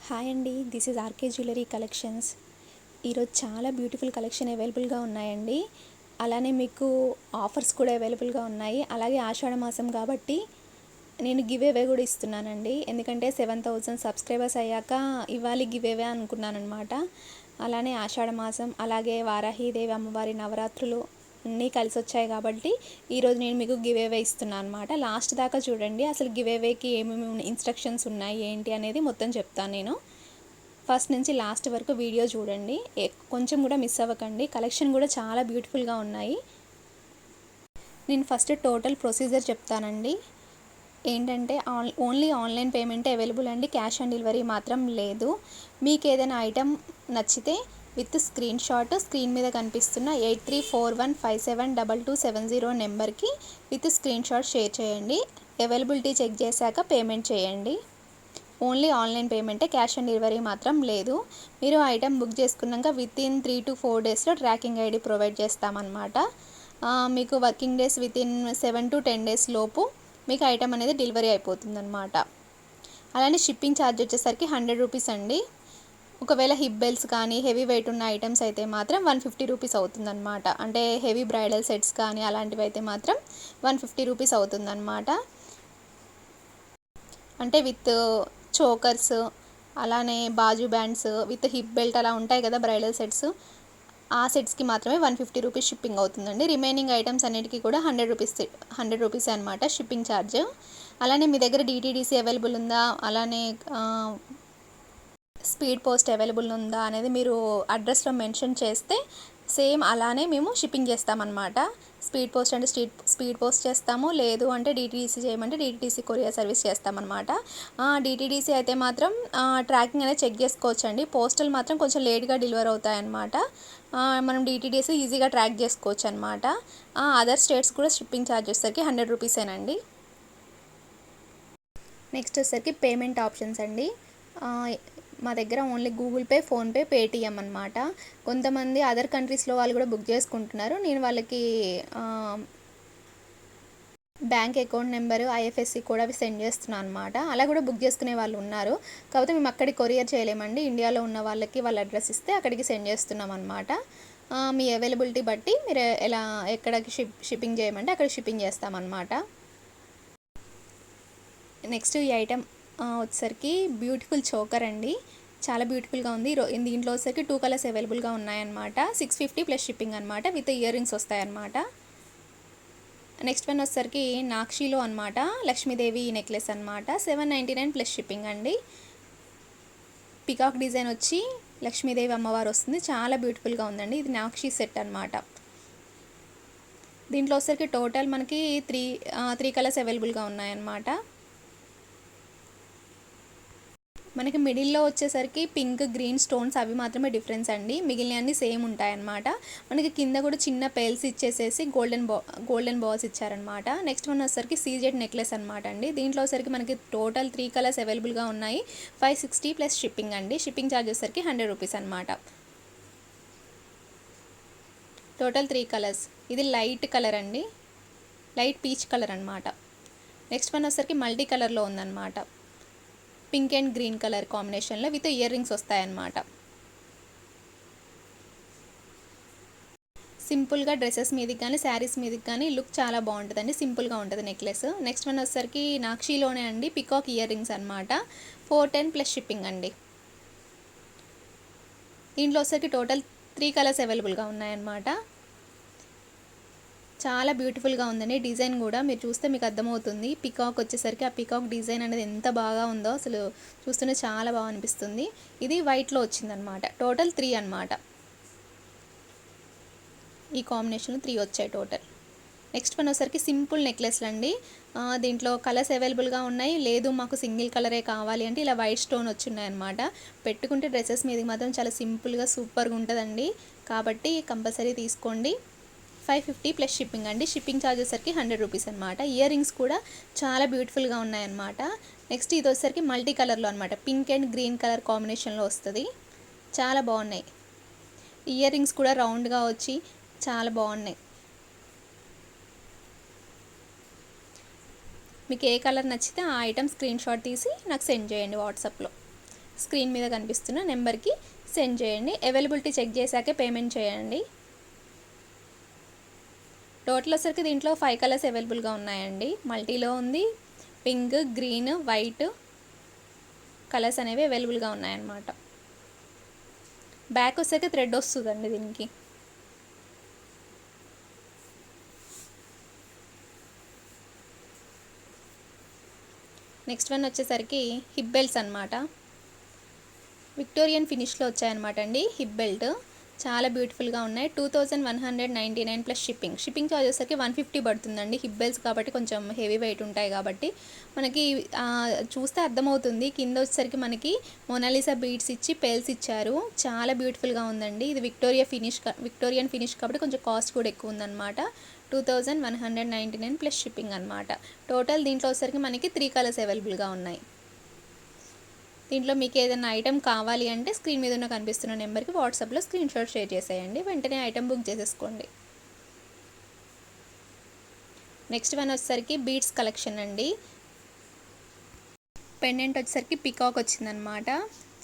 Hi అండి, this is RK jewellery collections. ఈరోజు చాలా బ్యూటిఫుల్ కలెక్షన్ అవైలబుల్గా ఉన్నాయండి. అలానే మీకు ఆఫర్స్ కూడా అవైలబుల్గా ఉన్నాయి. అలాగే ఆషాఢ మాసం కాబట్టి నేను గివ్ అవే కూడా ఇస్తున్నానండి. ఎందుకంటే 7,000 సబ్స్క్రైబర్స్ అయ్యాక ఇవ్వాలి గివ్ అవే అనుకున్నానమాట. అలానే ఆషాఢ మాసం, అలాగే వారాహిదేవి అమ్మవారి నవరాత్రులు అన్నీ కలిసి వచ్చాయి కాబట్టి ఈరోజు నేను మీకు గివ్ అవే ఇస్తున్నాను అనమాట. లాస్ట్ దాకా చూడండి, అసలు గివ్ అవేకి ఏమేమి ఇన్స్ట్రక్షన్స్ ఉన్నాయి ఏంటి అనేది మొత్తం చెప్తాను నేను. ఫస్ట్ నుంచి లాస్ట్ వరకు వీడియో చూడండి, కొంచెం కూడా మిస్ అవ్వకండి. కలెక్షన్ కూడా చాలా బ్యూటిఫుల్గా ఉన్నాయి. నేను ఫస్ట్ టోటల్ ప్రొసీజర్ చెప్తానండి. ఏంటంటే ఓన్లీ ఆన్లైన్ పేమెంటే అవైలబుల్ అండి, క్యాష్ ఆన్ డెలివరీ మాత్రం లేదు. మీకు ఏదైనా ఐటెం నచ్చితే విత్ స్క్రీన్ షాట్ స్క్రీన్ మీద కనిపిస్తున్న 8341572270 నెంబర్కి విత్ స్క్రీన్ షాట్ షేర్ చేయండి. అవైలబిలిటీ చెక్ చేశాక పేమెంట్ చేయండి. ఓన్లీ ఆన్లైన్ పేమెంటే, క్యాష్ ఆన్ డెలివరీ మాత్రం లేదు. మీరు ఐటెం బుక్ చేసుకున్నాక వితిన్ 3 to 4 డేస్లో ట్రాకింగ్ ఐడి ప్రొవైడ్ చేస్తామన్నమాట. మీకు working days within 7 to 10 days లోపు మీకు ఐటెం అనేది డెలివరీ అయిపోతుందన్నమాట. అలానే షిప్పింగ్ ఛార్జ్ వచ్చేసరికి 100 రూపీస్ అండి. ఒకవేళ హిప్ బెల్ట్స్ కానీ హెవీ వెయిట్ ఉన్న ఐటమ్స్ అయితే మాత్రం 150 రూపీస్ అవుతుందన్నమాట. అంటే హెవీ బ్రైడల్ సెట్స్ కానీ అలాంటివి అయితే మాత్రం 150 రూపీస్ అవుతుందన్నమాట. అంటే విత్ చోకర్స్, అలానే బాజు బ్యాండ్స్ విత్ హిప్ బెల్ట్ అలా ఉంటాయి కదా బ్రైడల్ సెట్స్, ఆ సెట్స్కి మాత్రమే 150 రూపీస్ షిప్పింగ్ అవుతుందండి. రిమైనింగ్ ఐటమ్స్ అన్నిటికీ కూడా 100 రూపీస్ అనమాట షిప్పింగ్ ఛార్జ్. అలానే మీ దగ్గర DTDC అవైలబుల్ ఉందా, అలానే స్పీడ్ పోస్ట్ అవైలబుల్ ఉందా అనేది మీరు అడ్రస్లో మెన్షన్ చేస్తే సేమ్ అలానే మేము షిప్పింగ్ చేస్తామన్నమాట. స్పీడ్ పోస్ట్ అంటే స్పీడ్ పోస్ట్ చేస్తాము, లేదు అంటే DTDC చేయమంటే DTDC కొరియర్ సర్వీస్ చేస్తామన్నమాట. DTDC అయితే మాత్రం ట్రాకింగ్ అనేది చెక్ చేసుకోవచ్చండి. పోస్టల్ మాత్రం కొంచెం లేట్గా డెలివర్ అవుతాయన్నమాట. మనం DTDC ఈజీగా ట్రాక్ చేసుకోవచ్చు అనమాట. అదర్ స్టేట్స్ కూడా షిప్పింగ్ ఛార్జ్ వచ్చేసరికి 100 రూపీసేనండి. నెక్స్ట్ వచ్చేసరికి పేమెంట్ ఆప్షన్స్ అండి. మా దగ్గర only Google pay, PhonePe, Paytm అనమాట. కొంతమంది అదర్ కంట్రీస్లో వాళ్ళు కూడా బుక్ చేసుకుంటున్నారు. నేను వాళ్ళకి బ్యాంక్ అకౌంట్ నెంబరు, IFSC కూడా అవి సెండ్ చేస్తున్నాను అనమాట. అలా కూడా బుక్ చేసుకునే వాళ్ళు ఉన్నారు. కాకపోతే మేము అక్కడికి కొరియర్ చేయలేమండి. ఇండియాలో ఉన్న వాళ్ళకి వాళ్ళ అడ్రస్ ఇస్తే అక్కడికి సెండ్ చేస్తున్నాం అనమాట. మీ అవైలబిలిటీ బట్టి మీరు ఎక్కడికి షిప్పింగ్ చేయమంటే అక్కడ షిప్పింగ్ చేస్తామన్నమాట. నెక్స్ట్ ఈ ఐటెం వచ్చేసరికి బ్యూటిఫుల్ చోకర్ అండి. చాలా బ్యూటిఫుల్గా ఉంది. దీంట్లో వచ్చేసరికి 2 కలర్స్ అవైలబుల్గా ఉన్నాయన్నమాట. 650 ప్లస్ షిప్పింగ్ అనమాట. విత్ ఇయర్ రింగ్స్ వస్తాయన్నమాట. నెక్స్ట్ వన్ వచ్చేసరికి నాక్షిలో అనమాట, లక్ష్మీదేవి నెక్లెస్ అనమాట. 799 ప్లస్ షిప్పింగ్ అండి. పికాక్ డిజైన్ వచ్చి లక్ష్మీదేవి అమ్మవారు వస్తుంది. చాలా బ్యూటిఫుల్గా ఉందండి. ఇది నాక్షి సెట్ అనమాట. దీంట్లో వచ్చేసరికి టోటల్ మనకి త్రీ కలర్స్ అవైలబుల్గా ఉన్నాయన్నమాట. మనకి మిడిల్లో వచ్చేసరికి పింక్, గ్రీన్ స్టోన్స్ అవి మాత్రమే డిఫరెన్స్ అండి. మిగిలినవన్నీ సేమ్ ఉంటాయన్నమాట. మనకి కింద కూడా చిన్న పేల్స్ ఇచ్చేసేసి గోల్డెన్ బాల్స్ ఇచ్చారనమాట. నెక్స్ట్ వన్ వచ్చేసరికి సీజెడ్ నెక్లెస్ అనమాట అండి. దీంట్లో వచ్చేసరికి మనకి టోటల్ 3 కలర్స్ అవైలబుల్గా ఉన్నాయి. 560 ప్లస్ షిప్పింగ్ అండి. షిప్పింగ్ ఛార్జ్ వచ్చేసరికి 100 రూపీస్ అనమాట. Total 3 colours. ఇది లైట్ కలర్ అండి, లైట్ పీచ్ కలర్ అనమాట. నెక్స్ట్ వన్ వచ్చేసరికి మల్టీ కలర్లో ఉందన్నమాట. పింక్ అండ్ గ్రీన్ కలర్ కాంబినేషన్లో విత్ ఇయర్ రింగ్స్ వస్తాయన్నమాట. సింపుల్గా డ్రెస్సెస్ మీదకి కానీ శారీస్ మీదకి కానీ లుక్ చాలా బాగుంటుందండి. సింపుల్గా ఉంటుంది నెక్లెస్. నెక్స్ట్ వన్ వచ్చేసరికి నాక్షిలోనే అండి, పికాక్ ఇయర్ రింగ్స్ అనమాట. 410 ప్లస్ షిప్పింగ్ అండి. దీంట్లో వచ్చేసరికి టోటల్ 3 కలర్స్ అవైలబుల్గా ఉన్నాయన్నమాట. చాలా బ్యూటిఫుల్గా ఉందండి. డిజైన్ కూడా మీరు చూస్తే మీకు అర్థమవుతుంది. పికాక్ వచ్చేసరికి ఆ పికాక్ డిజైన్ అనేది ఎంత బాగా ఉందో అసలు చూస్తూనే చాలా బాగా అనిపిస్తుంది. ఇది వైట్లో వచ్చిందనమాట. టోటల్ 3 అనమాట. ఈ కాంబినేషన్లో 3 వచ్చాయి టోటల్. నెక్స్ట్ వన్ వచ్చేసరికి సింపుల్ నెక్లెస్లు అండి. దీంట్లో కలర్స్ అవైలబుల్గా ఉన్నాయి. లేదు మాకు సింగిల్ కలరే కావాలి అంటే ఇలా వైట్ స్టోన్ వచ్చినాయన్నమాట. పెట్టుకుంటే డ్రెస్సెస్ మీదకి మాత్రం చాలా సింపుల్గా సూపర్గా ఉంటుందండి. కాబట్టి కంపల్సరీ తీసుకోండి. 550 ప్లస్ షిప్పింగ్ అండి. షిప్పింగ్ ఛార్జ్ వచ్చేసరికి 100 రూపీస్ అనమాట. ఇయర్ రింగ్స్ కూడా చాలా బ్యూటిఫుల్గా ఉన్నాయన్నమాట. నెక్స్ట్ ఇది వచ్చేసరికి మల్టీ కలర్లో అనమాట. పింక్ అండ్ గ్రీన్ కలర్ కాంబినేషన్లో వస్తుంది. చాలా బాగున్నాయి. ఇయర్ రింగ్స్ కూడా రౌండ్గా వచ్చి చాలా బాగున్నాయి. మీకు ఏ కలర్ నచ్చితే ఆ ఐటమ్ స్క్రీన్ షాట్ తీసి నాకు సెండ్ చేయండి వాట్సాప్లో. స్క్రీన్ మీద కనిపిస్తున్న నెంబర్కి సెండ్ చేయండి. అవైలబిలిటీ చెక్ చేశాకే పేమెంట్ చేయండి. టోటల్ వచ్చరికి దీంట్లో 5 కలర్స్ అవైలబుల్గా ఉన్నాయండి. మల్టీలో ఉంది, పింక్, గ్రీన్, వైట్ కలర్స్ అనేవి అవైలబుల్గా ఉన్నాయన్నమాట. బ్యాక్ వచ్చరికి థ్రెడ్ వస్తుందండి దీనికి. నెక్స్ట్ వన్ వచ్చేసరికి హిప్ బెల్ట్స్ అనమాట. విక్టోరియన్ ఫినిష్లో వచ్చాయన్నమాట అండి హిప్ బెల్ట్. చాలా బ్యూటిఫుల్గా ఉన్నాయి. 2199 ప్లస్ షిప్పింగ్ చార్జ్ వచ్చేసరికి 150 పడుతుందండి. హిప్ బెల్ట్స్ కాబట్టి కొంచెం హెవీ వెయిట్ ఉంటాయి కాబట్టి మనకి చూస్తే అర్థమవుతుంది. కింద వచ్చేసరికి మనకి మొనాలిసా బీడ్స్ ఇచ్చి పెల్స్ ఇచ్చారు. చాలా బ్యూటిఫుల్గా ఉందండి. ఇది విక్టోరియన్ ఫినిష్ కాబట్టి కొంచెం కాస్ట్ కూడా ఎక్కువ ఉందన్నమాట. 2199 ప్లస్ షిప్పింగ్ అనమాట. టోటల్ దీంట్లో వచ్చేసరికి మనకి 3 కలర్స్ అవైలబుల్గా ఉన్నాయి. దీంట్లో మీకు ఏదైనా ఐటెం కావాలి అంటే స్క్రీన్ మీద కనిపిస్తున్న నెంబర్కి వాట్సాప్లో స్క్రీన్ షాట్ షేర్ చేసేయండి. వెంటనే ఐటెం బుక్ చేసేసుకోండి. నెక్స్ట్ వన్ వచ్చేసరికి బీడ్స్ కలెక్షన్ అండి. పెండెంట్ వచ్చేసరికి పికాక్ వచ్చిందనమాట.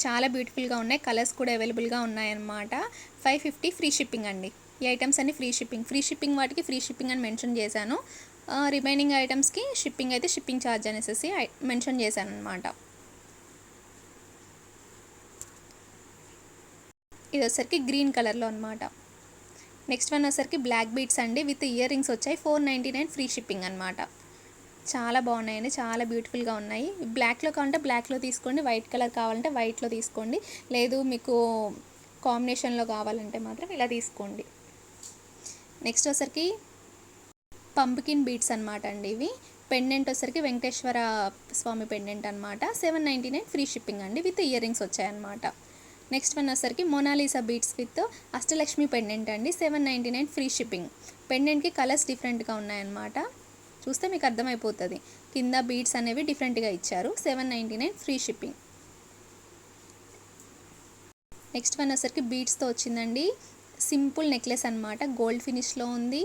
చాలా బ్యూటిఫుల్గా ఉన్నాయి. కలర్స్ కూడా అవైలబుల్గా ఉన్నాయన్నమాట. 550 ఫ్రీ షిప్పింగ్ అండి. ఈ ఐటమ్స్ అన్ని ఫ్రీ షిప్పింగ్ వాటికి ఫ్రీ షిప్పింగ్ అని మెన్షన్ చేశాను. రిమైనింగ్ ఐటమ్స్కి షిప్పింగ్ అయితే షిప్పింగ్ ఛార్జ్ అనేసి మెన్షన్ చేశాను అనమాట. ఇది వచ్చరికి గ్రీన్ కలర్లో అనమాట. నెక్స్ట్ వన్ వచ్చరికి బ్లాక్ బీడ్స్ అండి. విత్ ఇయర్ రింగ్స్ వచ్చాయి. 499 ఫ్రీ షిప్పింగ్ అనమాట. చాలా బాగున్నాయండి. చాలా బ్యూటిఫుల్గా ఉన్నాయి. బ్లాక్లో కావాలంటే బ్లాక్లో తీసుకోండి, వైట్ కలర్ కావాలంటే వైట్లో తీసుకోండి, లేదు మీకు కాంబినేషన్లో కావాలంటే మాత్రం ఇలా తీసుకోండి. నెక్స్ట్ వచ్చరికి పంప్కిన్ బీడ్స్ అనమాట అండి. ఇవి పెండెంట్ వచ్చరికి వెంకటేశ్వర స్వామి పెండెంట్ అనమాట. 799 ఫ్రీ షిప్పింగ్ అండి. విత్ ఇయర్ రింగ్స్ వచ్చాయన్నమాట. నెక్స్ట్ వన్ వచ్చరికి Mona Lisa beads with Ashtalakshmi pendant అండి. 799 ఫ్రీ షిప్పింగ్. పెండెంట్కి కలర్స్ డిఫరెంట్గా ఉన్నాయన్నమాట. చూస్తే మీకు అర్థమైపోతుంది. కింద బీడ్స్ అనేవి డిఫరెంట్గా ఇచ్చారు. 799 ఫ్రీ షిప్పింగ్. నెక్స్ట్ వన్ వచ్చరికి బీడ్స్తో వచ్చిందండి. సింపుల్ నెక్లెస్ అనమాట. గోల్డ్ ఫినిష్లో ఉంది,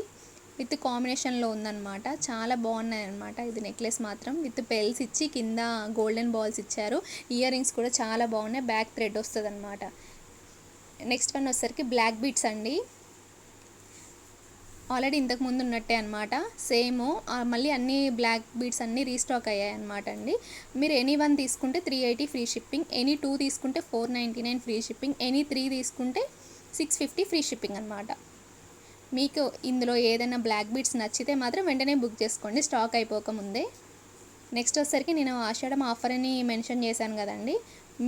విత్ కాంబినేషన్లో ఉందన్నమాట. చాలా బాగున్నాయి అనమాట. ఇది నెక్లెస్ మాత్రం విత్ పెల్స్ ఇచ్చి కింద గోల్డెన్ బాల్స్ ఇచ్చారు. ఇయర్ రింగ్స్ కూడా చాలా బాగున్నాయి. బ్యాక్ థ్రెడ్ వస్తుంది అనమాట. నెక్స్ట్ వన్ వచ్చేసరికి బ్లాక్ బీడ్స్ అండి. ఆల్రెడీ ఇంతకు ముందు ఉన్నట్టే అనమాట. సేమ్ మళ్ళీ అన్ని బ్లాక్ బీడ్స్ అన్నీ రీస్టాక్ అయ్యాయి అనమాట అండి. మీరు ఎనీ 1 తీసుకుంటే 380 ఫ్రీ షిప్పింగ్, ఎనీ 2 తీసుకుంటే 499 ఫ్రీ షిప్పింగ్, ఎనీ 3 తీసుకుంటే 650 ఫ్రీ షిప్పింగ్ అనమాట. మీకు ఇందులో ఏదైనా బ్లాక్ బీడ్స్ నచ్చితే మాత్రం వెంటనే బుక్ చేసుకోండి, స్టాక్ అయిపోకముందే. నెక్స్ట్ వచ్చేసరికి నేను ఆషాఢం ఆఫర్ అని మెన్షన్ చేశాను కదండి.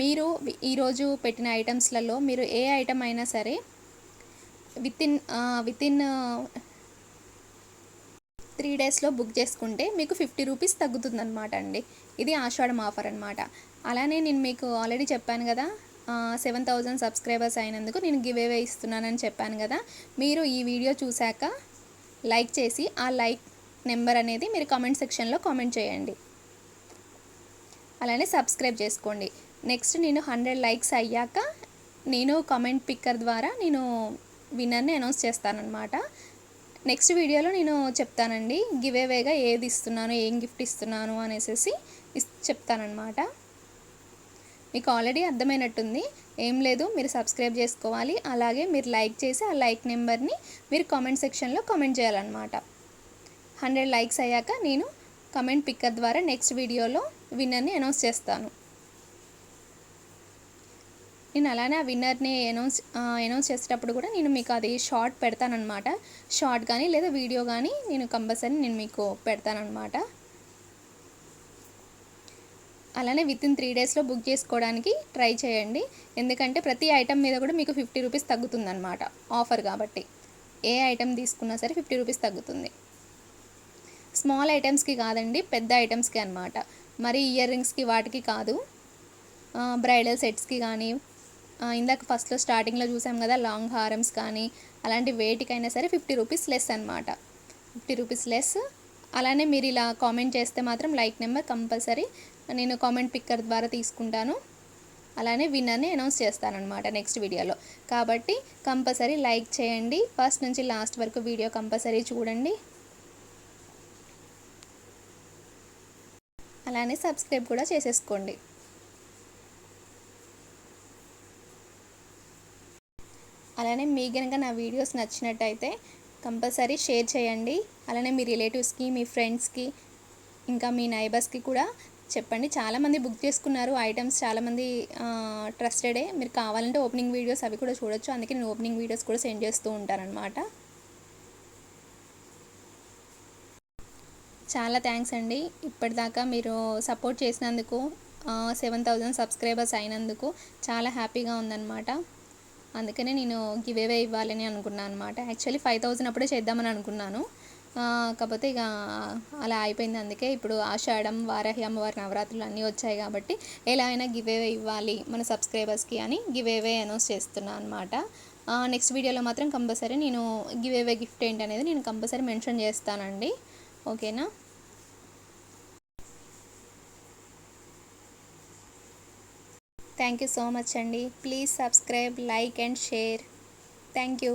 మీరు ఈరోజు పెట్టిన ఐటమ్స్లలో మీరు ఏ ఐటమ్ అయినా సరే వితిన్ 3 డేస్లో బుక్ చేసుకుంటే మీకు 50 రూపీస్ తగ్గుతుందన్నమాట అండి. ఇది ఆషాఢం ఆఫర్ అనమాట. అలానే నేను మీకు ఆల్రెడీ చెప్పాను కదా, 7,000 సబ్స్క్రైబర్స్ అయినందుకు నేను గివ్ అవే ఇస్తున్నానని చెప్పాను కదా. మీరు ఈ వీడియో చూశాక లైక్ చేసి ఆ లైక్ నెంబర్ అనేది మీరు కామెంట్ సెక్షన్లో కామెంట్ చేయండి. అలానే సబ్స్క్రైబ్ చేసుకోండి. నెక్స్ట్ నేను 100 లైక్స్ అయ్యాక నేను కామెంట్ పిక్కర్ ద్వారా నేను విన్నర్ని అనౌన్స్ చేస్తానన్నమాట. నెక్స్ట్ వీడియోలో నేను చెప్తానండి గివ్ అవేగా ఏది ఇస్తున్నాను, ఏం గిఫ్ట్ ఇస్తున్నాను అనేసి చెప్తానన్నమాట. మీకు ఆల్రెడీ అర్థమైనట్టుంది. ఏం లేదు, మీరు సబ్స్క్రైబ్ చేసుకోవాలి, అలాగే మీరు లైక్ చేసి ఆ లైక్ నెంబర్ని మీరు కామెంట్ సెక్షన్లో కామెంట్ చేయాలన్నమాట. 100 లైక్స్ అయ్యాక నేను కామెంట్ పిక్కర్ ద్వారా నెక్స్ట్ వీడియోలో విన్నర్ని అనౌన్స్ చేస్తాను. నేను అలానే ఆ విన్నర్ని అనౌన్స్ చేసేటప్పుడు కూడా నేను మీకు అది షార్ట్ పెడతానన్నమాట. షార్ట్ కానీ లేదా వీడియో కానీ నేను కంపల్సరీ నేను మీకు పెడతానన్నమాట. అలానే వితిన్ 3 డేస్లో బుక్ చేసుకోవడానికి ట్రై చేయండి. ఎందుకంటే ప్రతి ఐటమ్ మీద కూడా మీకు 50 రూపీస్ తగ్గుతుందన్నమాట. ఆఫర్ కాబట్టి ఏ ఐటమ్ తీసుకున్నా సరే 50 రూపీస్ తగ్గుతుంది. స్మాల్ ఐటమ్స్కి కాదండి, పెద్ద ఐటమ్స్కి అనమాట. మరి ఇయర్ రింగ్స్కి వాటికి కాదు. బ్రైడల్ సెట్స్కి కానీ ఇందాక ఫస్ట్లో స్టార్టింగ్లో చూసాం కదా, లాంగ్ హారమ్స్ కానీ అలాంటి వేటికైనా సరే 50 రూపీస్ లెస్ అనమాట. 50 రూపీస్ లెస్. అలానే మీరు ఇలా కామెంట్ చేస్తే మాత్రం లైక్ నెంబర్ కంపల్సరీ నేను కామెంట్ పిక్కర్ ద్వారా తీసుకుంటాను. అలానే విన్నర్ని అనౌన్స్ చేస్తానన్నమాట నెక్స్ట్ వీడియోలో. కాబట్టి కంపల్సరీ లైక్ చేయండి. ఫస్ట్ నుంచి లాస్ట్ వరకు వీడియో కంపల్సరీ చూడండి. అలానే సబ్స్క్రైబ్ కూడా చేసేసుకోండి. అలానే మీకు కనుక నా వీడియోస్ నచ్చినట్టయితే కంపల్సరీ షేర్ చేయండి. అలానే మీ రిలేటివ్స్కి, మీ ఫ్రెండ్స్కి, ఇంకా మీ నైబర్స్కి కూడా చెప్పండి. చాలామంది బుక్ చేసుకున్నారు ఐటమ్స్, చాలామంది ట్రస్టెడే. మీరు కావాలంటే ఓపెనింగ్ వీడియోస్ అవి కూడా చూడొచ్చు. అందుకే నేను ఓపెనింగ్ వీడియోస్ కూడా సెండ్ చేస్తూ ఉంటానన్నమాట. చాలా థ్యాంక్స్ అండి. ఇప్పటిదాకా మీరు సపోర్ట్ చేసినందుకు, 7,000 సబ్స్క్రైబర్స్ అయినందుకు చాలా హ్యాపీగా ఉందన్నమాట. అందుకనే నేను గివ్ అవే ఇవ్వాలని అనుకున్నాను అనమాట. యాక్చువల్లీ 5,000 అప్పుడే చేద్దామని అనుకున్నాను. కాకపోతే ఇక అలా అయిపోయింది. అందుకే ఇప్పుడు ఆషాఢం, వారాహి అమ్మవారి నవరాత్రులు అన్నీ వచ్చాయి కాబట్టి ఎలా అయినా గివ్ అవే ఇవ్వాలి మన సబ్స్క్రైబర్స్కి అని గివ్ అవే అనౌన్స్ చేస్తున్నాను అనమాట. నెక్స్ట్ వీడియోలో మాత్రం కంపల్సరీ నేను గివ్ అవే గిఫ్ట్ ఏంటి అనేది నేను కంపల్సరీ మెన్షన్ చేస్తానండి. ఓకేనా? థ్యాంక్ యూ సో మచ్ అండి. Please subscribe, like and share. Thank you.